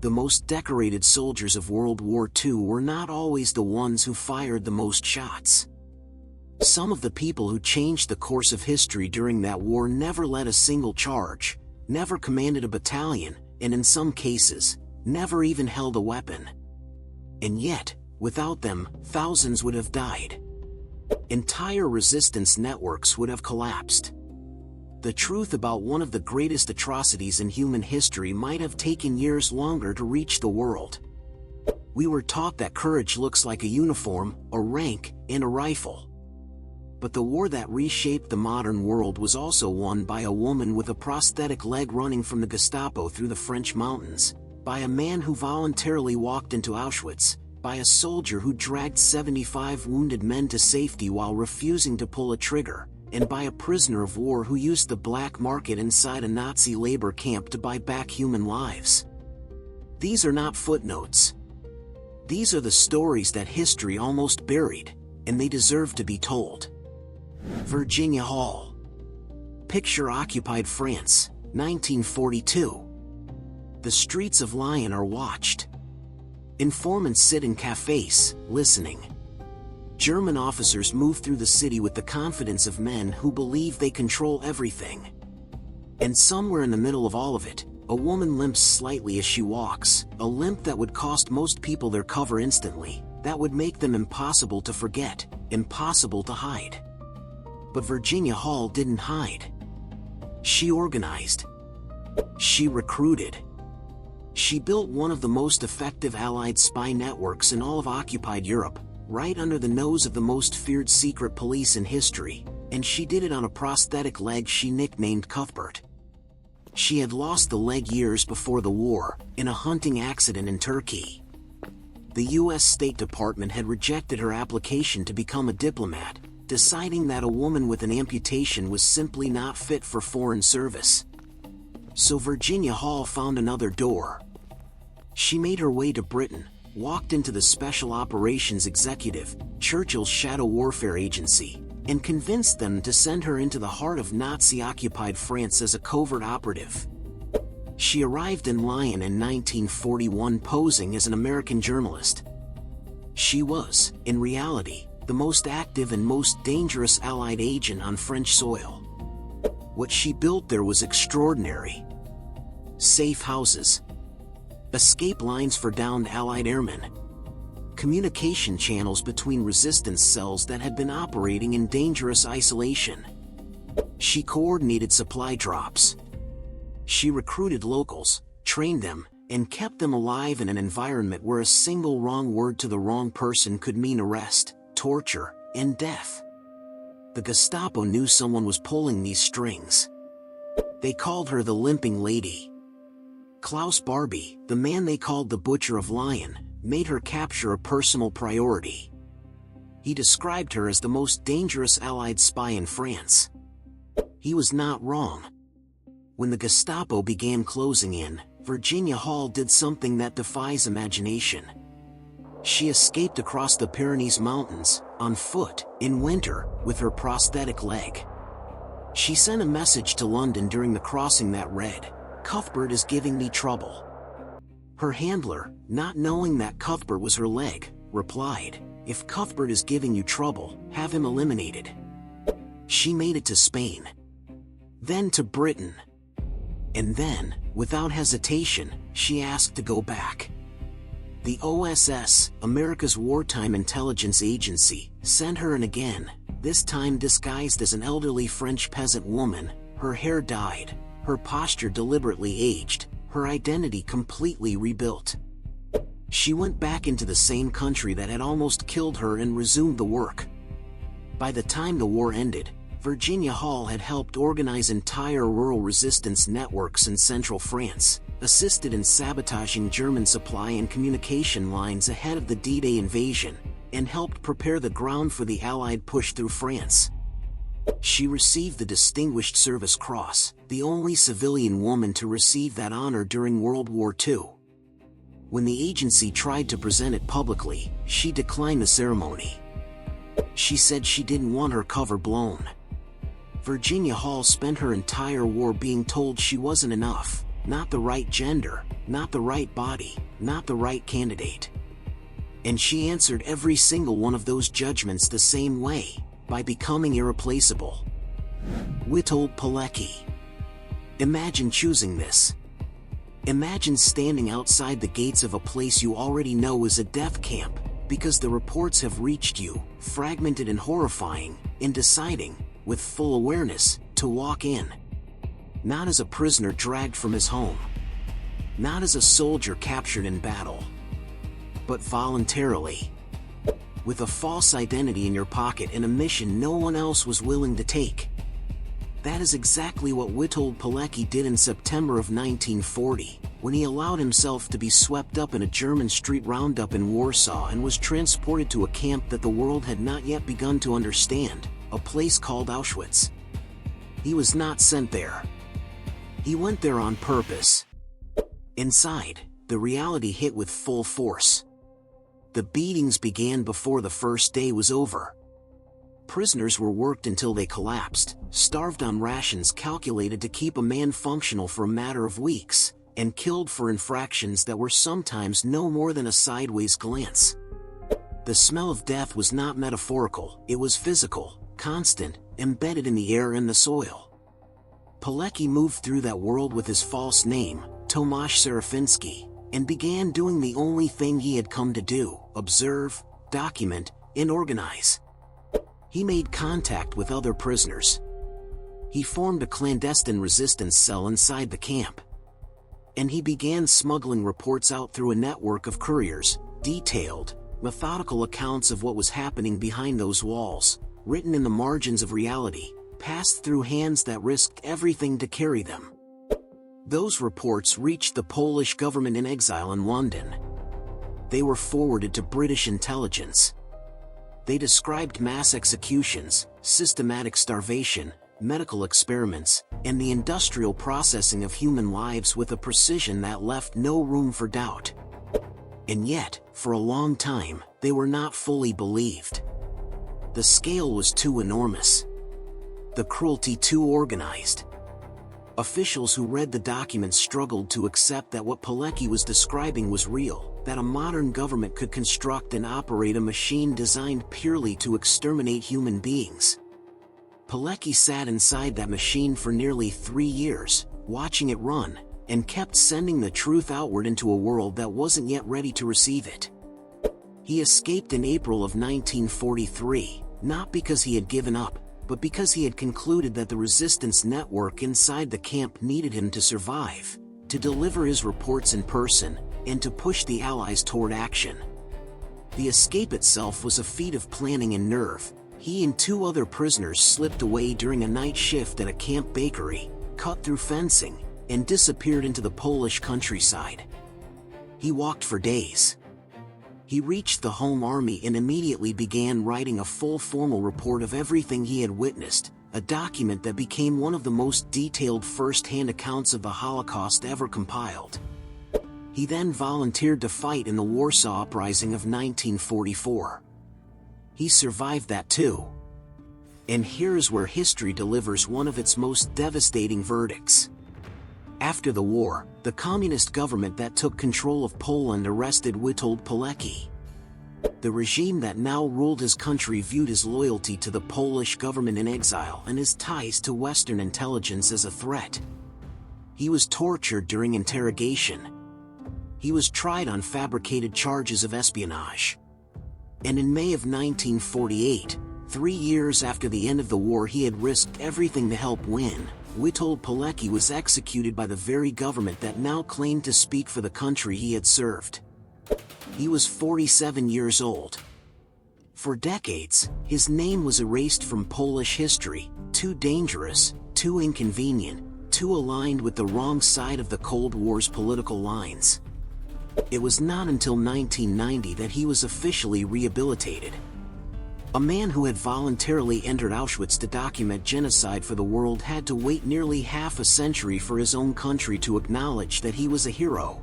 The most decorated soldiers of World War II were not always the ones who fired the most shots. Some of the people who changed the course of history during that war never led a single charge, never commanded a battalion, and in some cases, never even held a weapon. And yet, without them, thousands would have died. Entire resistance networks would have collapsed. The truth about one of the greatest atrocities in human history might have taken years longer to reach the world. We were taught that courage looks like a uniform, a rank, and a rifle. But the war that reshaped the modern world was also won by a woman with a prosthetic leg running from the Gestapo through the French mountains, by a man who voluntarily walked into Auschwitz, by a soldier who dragged 75 wounded men to safety while refusing to pull a trigger, and by a prisoner of war who used the black market inside a Nazi labor camp to buy back human lives. These are not footnotes. These are the stories that history almost buried, and they deserve to be told. Virginia Hall. Picture occupied France, 1942. The streets of Lyon are watched. Informants sit in cafes, listening. German officers move through the city with the confidence of men who believe they control everything. And somewhere in the middle of all of it, a woman limps slightly as she walks, a limp that would cost most people their cover instantly, that would make them impossible to forget, impossible to hide. But Virginia Hall didn't hide. She organized. She recruited. She built one of the most effective Allied spy networks in all of occupied Europe, right under the nose of the most feared secret police in history, and she did it on a prosthetic leg she nicknamed Cuthbert. She had lost the leg years before the war, in a hunting accident in Turkey. The U.S. State Department had rejected her application to become a diplomat, deciding that a woman with an amputation was simply not fit for foreign service. So Virginia Hall found another door. She made her way to Britain, walked into the Special Operations Executive, Churchill's shadow warfare agency, and convinced them to send her into the heart of Nazi-occupied France as a covert operative. She arrived in Lyon in 1941 posing as an American journalist. She was, in reality, the most active and most dangerous Allied agent on French soil. What she built there was extraordinary. Safe houses. Escape lines for downed Allied airmen. Communication channels between resistance cells that had been operating in dangerous isolation. She coordinated supply drops. She recruited locals, trained them, and kept them alive in an environment where a single wrong word to the wrong person could mean arrest, torture, and death. The Gestapo knew someone was pulling these strings. They called her the Limping Lady. Klaus Barbie, the man they called the Butcher of Lyon, made her capture a personal priority. He described her as the most dangerous Allied spy in France. He was not wrong. When the Gestapo began closing in, Virginia Hall did something that defies imagination. She escaped across the Pyrenees Mountains, on foot, in winter, with her prosthetic leg. She sent a message to London during the crossing that read, "Cuthbert is giving me trouble." Her handler, not knowing that Cuthbert was her leg, replied, "If Cuthbert is giving you trouble, have him eliminated." She made it to Spain. Then to Britain. And then, without hesitation, she asked to go back. The OSS, America's wartime intelligence agency, sent her in again, this time disguised as an elderly French peasant woman, her hair dyed, her posture deliberately aged, her identity completely rebuilt. She went back into the same country that had almost killed her and resumed the work. By the time the war ended, Virginia Hall had helped organize entire rural resistance networks in central France, assisted in sabotaging German supply and communication lines ahead of the D-Day invasion, and helped prepare the ground for the Allied push through France. She received the Distinguished Service Cross, the only civilian woman to receive that honor during World War II. When the agency tried to present it publicly, she declined the ceremony. She said she didn't want her cover blown. Virginia Hall spent her entire war being told she wasn't enough, not the right gender, not the right body, not the right candidate. And she answered every single one of those judgments the same way, by becoming irreplaceable. Witold Pilecki. Imagine choosing this. Imagine standing outside the gates of a place you already know is a death camp, because the reports have reached you, fragmented and horrifying, and deciding, with full awareness, to walk in. Not as a prisoner dragged from his home. Not as a soldier captured in battle. But voluntarily. With a false identity in your pocket and a mission no one else was willing to take. That is exactly what Witold Pilecki did in September of 1940, when he allowed himself to be swept up in a German street roundup in Warsaw and was transported to a camp that the world had not yet begun to understand, a place called Auschwitz. He was not sent there. He went there on purpose. Inside, the reality hit with full force. The beatings began before the first day was over. Prisoners were worked until they collapsed, starved on rations calculated to keep a man functional for a matter of weeks, and killed for infractions that were sometimes no more than a sideways glance. The smell of death was not metaphorical, it was physical, constant, embedded in the air and the soil. Pilecki moved through that world with his false name, Tomasz Serafiński, and began doing the only thing he had come to do: observe, document, and organize. He made contact with other prisoners. He formed a clandestine resistance cell inside the camp. And he began smuggling reports out through a network of couriers, detailed, methodical accounts of what was happening behind those walls, written in the margins of reality, passed through hands that risked everything to carry them. Those reports reached the Polish government in exile in London. They were forwarded to British intelligence. They described mass executions, systematic starvation, medical experiments, and the industrial processing of human lives with a precision that left no room for doubt. And yet, for a long time, they were not fully believed. The scale was too enormous. The cruelty too organized. Officials who read the documents struggled to accept that what Pilecki was describing was real, that a modern government could construct and operate a machine designed purely to exterminate human beings. Pilecki sat inside that machine for nearly 3 years, watching it run, and kept sending the truth outward into a world that wasn't yet ready to receive it. He escaped in April of 1943, not because he had given up, but because he had concluded that the resistance network inside the camp needed him to survive, to deliver his reports in person, and to push the Allies toward action. The escape itself was a feat of planning and nerve. He and 2 other prisoners slipped away during a night shift at a camp bakery, cut through fencing, and disappeared into the Polish countryside. He walked for days. He reached the home army and immediately began writing a full formal report of everything he had witnessed, a document that became one of the most detailed first-hand accounts of the Holocaust ever compiled. He then volunteered to fight in the Warsaw Uprising of 1944. He survived that too. And here is where history delivers one of its most devastating verdicts. After the war, the communist government that took control of Poland arrested Witold Pilecki. The regime that now ruled his country viewed his loyalty to the Polish government in exile and his ties to Western intelligence as a threat. He was tortured during interrogation. He was tried on fabricated charges of espionage. And in May of 1948, 3 years after the end of the war he had risked everything to help win, Witold Pilecki was executed by the very government that now claimed to speak for the country he had served. He was 47 years old. For decades, his name was erased from Polish history, too dangerous, too inconvenient, too aligned with the wrong side of the Cold War's political lines. It was not until 1990 that he was officially rehabilitated. A man who had voluntarily entered Auschwitz to document genocide for the world had to wait nearly half a century for his own country to acknowledge that he was a hero.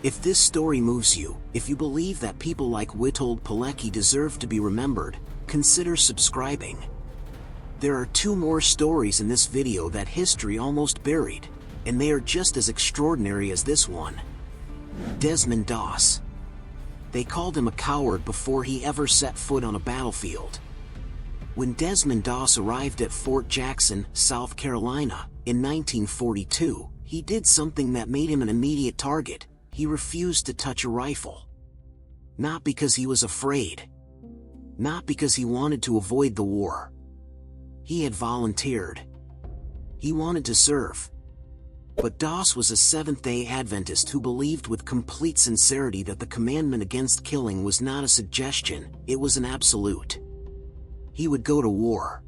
If this story moves you, if you believe that people like Witold Pilecki deserve to be remembered, consider subscribing. There are 2 more stories in this video that history almost buried. And they are just as extraordinary as this one. Desmond Doss. They called him a coward before he ever set foot on a battlefield. When Desmond Doss arrived at Fort Jackson, South Carolina, in 1942, he did something that made him an immediate target. He refused to touch a rifle. Not because he was afraid. Not because he wanted to avoid the war. He had volunteered. He wanted to serve. But Doss was a Seventh-day Adventist who believed with complete sincerity that the commandment against killing was not a suggestion, it was an absolute. He would go to war.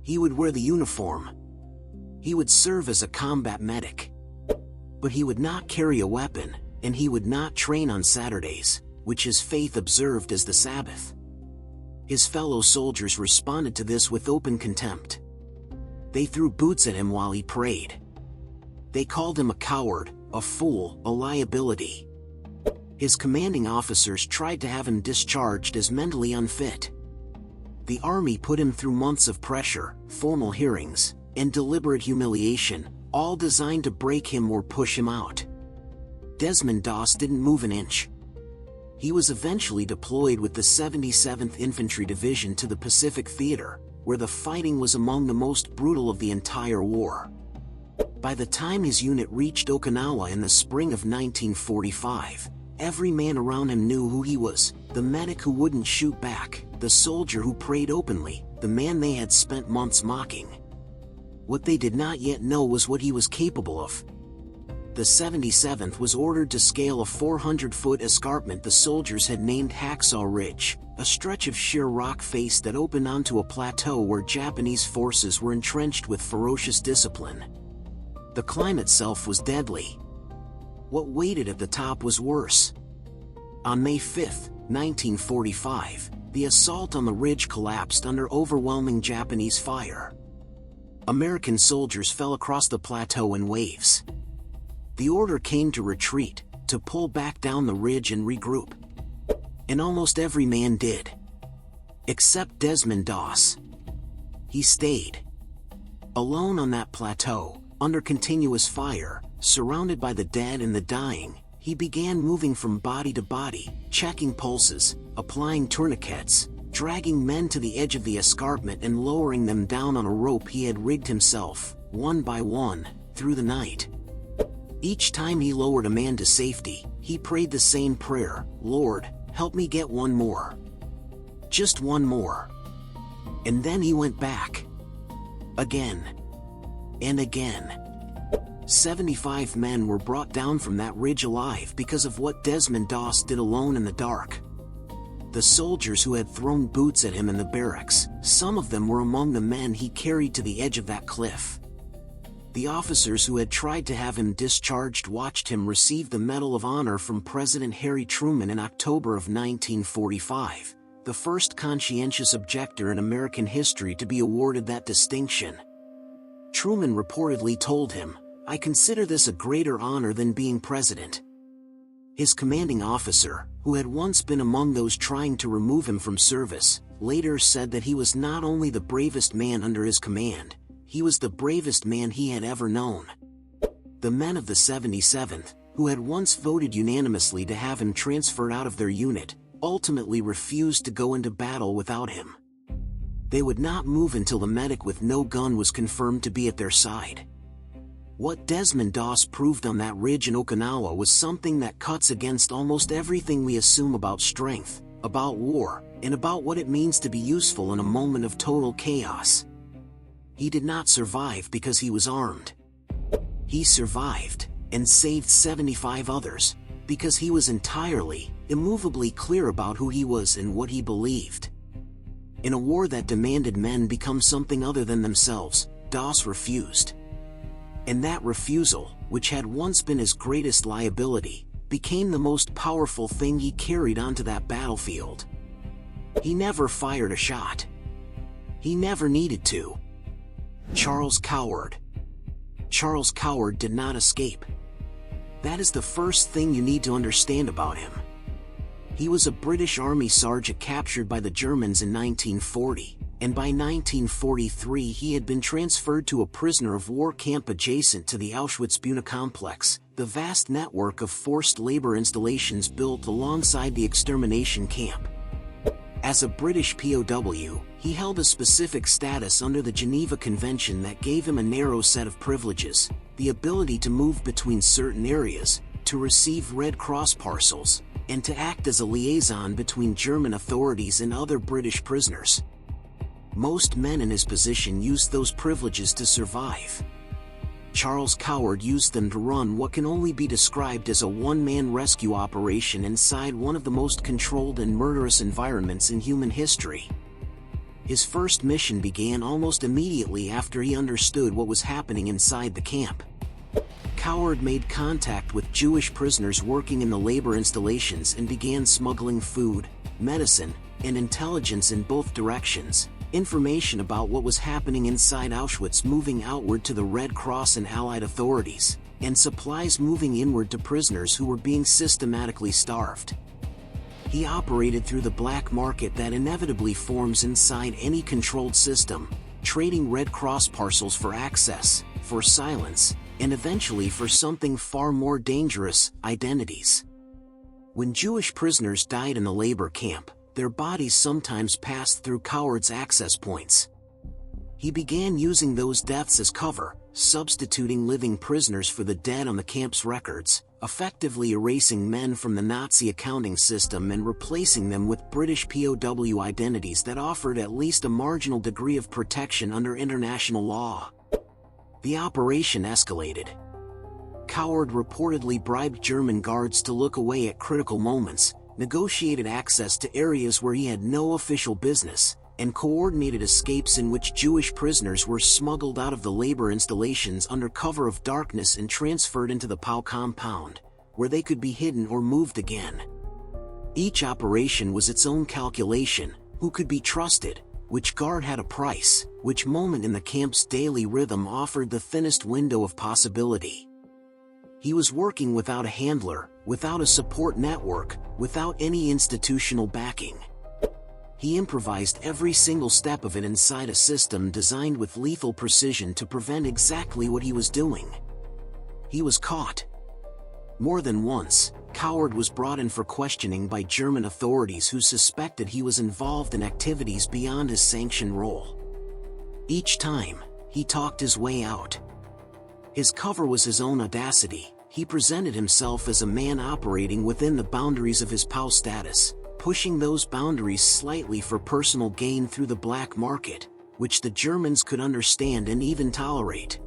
He would wear the uniform. He would serve as a combat medic. But he would not carry a weapon, and he would not train on Saturdays, which his faith observed as the Sabbath. His fellow soldiers responded to this with open contempt. They threw boots at him while he prayed. They called him a coward, a fool, a liability. His commanding officers tried to have him discharged as mentally unfit. The Army put him through months of pressure, formal hearings, and deliberate humiliation, all designed to break him or push him out. Desmond Doss didn't move an inch. He was eventually deployed with the 77th Infantry Division to the Pacific Theater, where the fighting was among the most brutal of the entire war. By the time his unit reached Okinawa in the spring of 1945, every man around him knew who he was, the medic who wouldn't shoot back, the soldier who prayed openly, the man they had spent months mocking. What they did not yet know was what he was capable of. The 77th was ordered to scale a 400-foot escarpment the soldiers had named Hacksaw Ridge, a stretch of sheer rock face that opened onto a plateau where Japanese forces were entrenched with ferocious discipline. The climb itself was deadly. What waited at the top was worse. On May 5, 1945, the assault on the ridge collapsed under overwhelming Japanese fire. American soldiers fell across the plateau in waves. The order came to retreat, to pull back down the ridge and regroup. And almost every man did. Except Desmond Doss. He stayed. Alone on that plateau, under continuous fire, surrounded by the dead and the dying, he began moving from body to body, checking pulses, applying tourniquets, dragging men to the edge of the escarpment and lowering them down on a rope he had rigged himself, one by one, through the night. Each time he lowered a man to safety, he prayed the same prayer, "Lord, help me get one more. Just one more." And then he went back. Again. And again. 75 men were brought down from that ridge alive because of what Desmond Doss did alone in the dark. The soldiers who had thrown boots at him in the barracks, some of them were among the men he carried to the edge of that cliff. The officers who had tried to have him discharged watched him receive the Medal of Honor from President Harry Truman in October of 1945, the first conscientious objector in American history to be awarded that distinction. Truman reportedly told him, "I consider this a greater honor than being president." His commanding officer, who had once been among those trying to remove him from service, later said that he was not only the bravest man under his command, he was the bravest man he had ever known. The men of the 77th, who had once voted unanimously to have him transferred out of their unit, ultimately refused to go into battle without him. They would not move until the medic with no gun was confirmed to be at their side. What Desmond Doss proved on that ridge in Okinawa was something that cuts against almost everything we assume about strength, about war, and about what it means to be useful in a moment of total chaos. He did not survive because he was armed. He survived, and saved 75 others, because he was entirely, immovably clear about who he was and what he believed. In a war that demanded men become something other than themselves, Doss refused. And that refusal, which had once been his greatest liability, became the most powerful thing he carried onto that battlefield. He never fired a shot. He never needed to. Charles Coward. Charles Coward did not escape. That is the first thing you need to understand about him. He was a British Army sergeant captured by the Germans in 1940, and by 1943 he had been transferred to a prisoner of war camp adjacent to the Auschwitz-Buna complex, the vast network of forced labor installations built alongside the extermination camp. As a British POW, he held a specific status under the Geneva Convention that gave him a narrow set of privileges: the ability to move between certain areas, to receive Red Cross parcels, and to act as a liaison between German authorities and other British prisoners. Most men in his position used those privileges to survive. Charles Coward used them to run what can only be described as a one-man rescue operation inside one of the most controlled and murderous environments in human history. His first mission began almost immediately after he understood what was happening inside the camp. Coward made contact with Jewish prisoners working in the labor installations and began smuggling food, medicine, and intelligence in both directions. Information about what was happening inside Auschwitz moving outward to the Red Cross and Allied authorities, and supplies moving inward to prisoners who were being systematically starved. He operated through the black market that inevitably forms inside any controlled system, trading Red Cross parcels for access, for silence, and eventually for something far more dangerous: identities. When Jewish prisoners died in the labor camp, their bodies sometimes passed through Coward's access points. He began using those deaths as cover, substituting living prisoners for the dead on the camp's records, effectively erasing men from the Nazi accounting system and replacing them with British POW identities that offered at least a marginal degree of protection under international law. The operation escalated. Coward reportedly bribed German guards to look away at critical moments, negotiated access to areas where he had no official business, and coordinated escapes in which Jewish prisoners were smuggled out of the labor installations under cover of darkness and transferred into the POW compound, where they could be hidden or moved again. Each operation was its own calculation: who could be trusted, which guard had a price, which moment in the camp's daily rhythm offered the thinnest window of possibility. He was working without a handler, without a support network, without any institutional backing. He improvised every single step of it inside a system designed with lethal precision to prevent exactly what he was doing. He was caught. More than once, Coward was brought in for questioning by German authorities who suspected he was involved in activities beyond his sanctioned role. Each time, he talked his way out. His cover was his own audacity. He presented himself as a man operating within the boundaries of his POW status, pushing those boundaries slightly for personal gain through the black market, which the Germans could understand and even tolerate.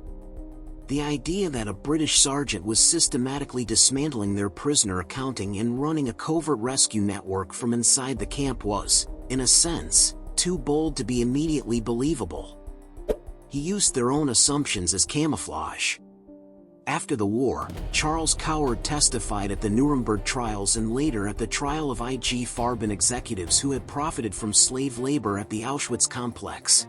The idea that a British sergeant was systematically dismantling their prisoner accounting and running a covert rescue network from inside the camp was, in a sense, too bold to be immediately believable. He used their own assumptions as camouflage. After the war, Charles Coward testified at the Nuremberg trials and later at the trial of IG Farben executives who had profited from slave labor at the Auschwitz complex.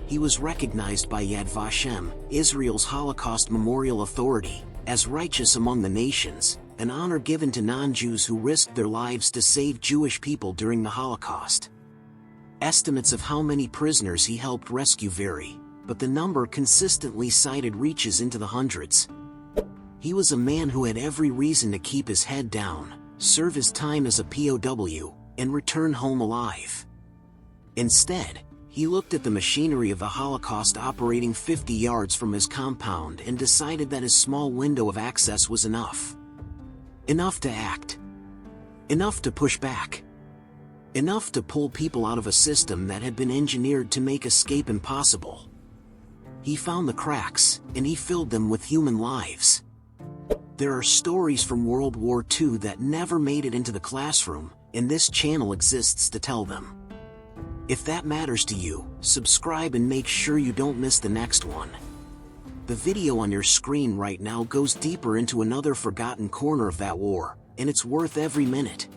He was recognized by Yad Vashem, Israel's Holocaust Memorial Authority, as righteous among the nations, an honor given to non-Jews who risked their lives to save Jewish people during the Holocaust. Estimates of how many prisoners he helped rescue vary, but the number consistently cited reaches into the hundreds. He was a man who had every reason to keep his head down, serve his time as a POW, and return home alive. Instead, he looked at the machinery of the Holocaust operating 50 yards from his compound and decided that his small window of access was enough. Enough to act. Enough to push back. Enough to pull people out of a system that had been engineered to make escape impossible. He found the cracks, and he filled them with human lives. There are stories from World War II that never made it into the classroom, and this channel exists to tell them. If that matters to you, subscribe and make sure you don't miss the next one. The video on your screen right now goes deeper into another forgotten corner of that war, and it's worth every minute.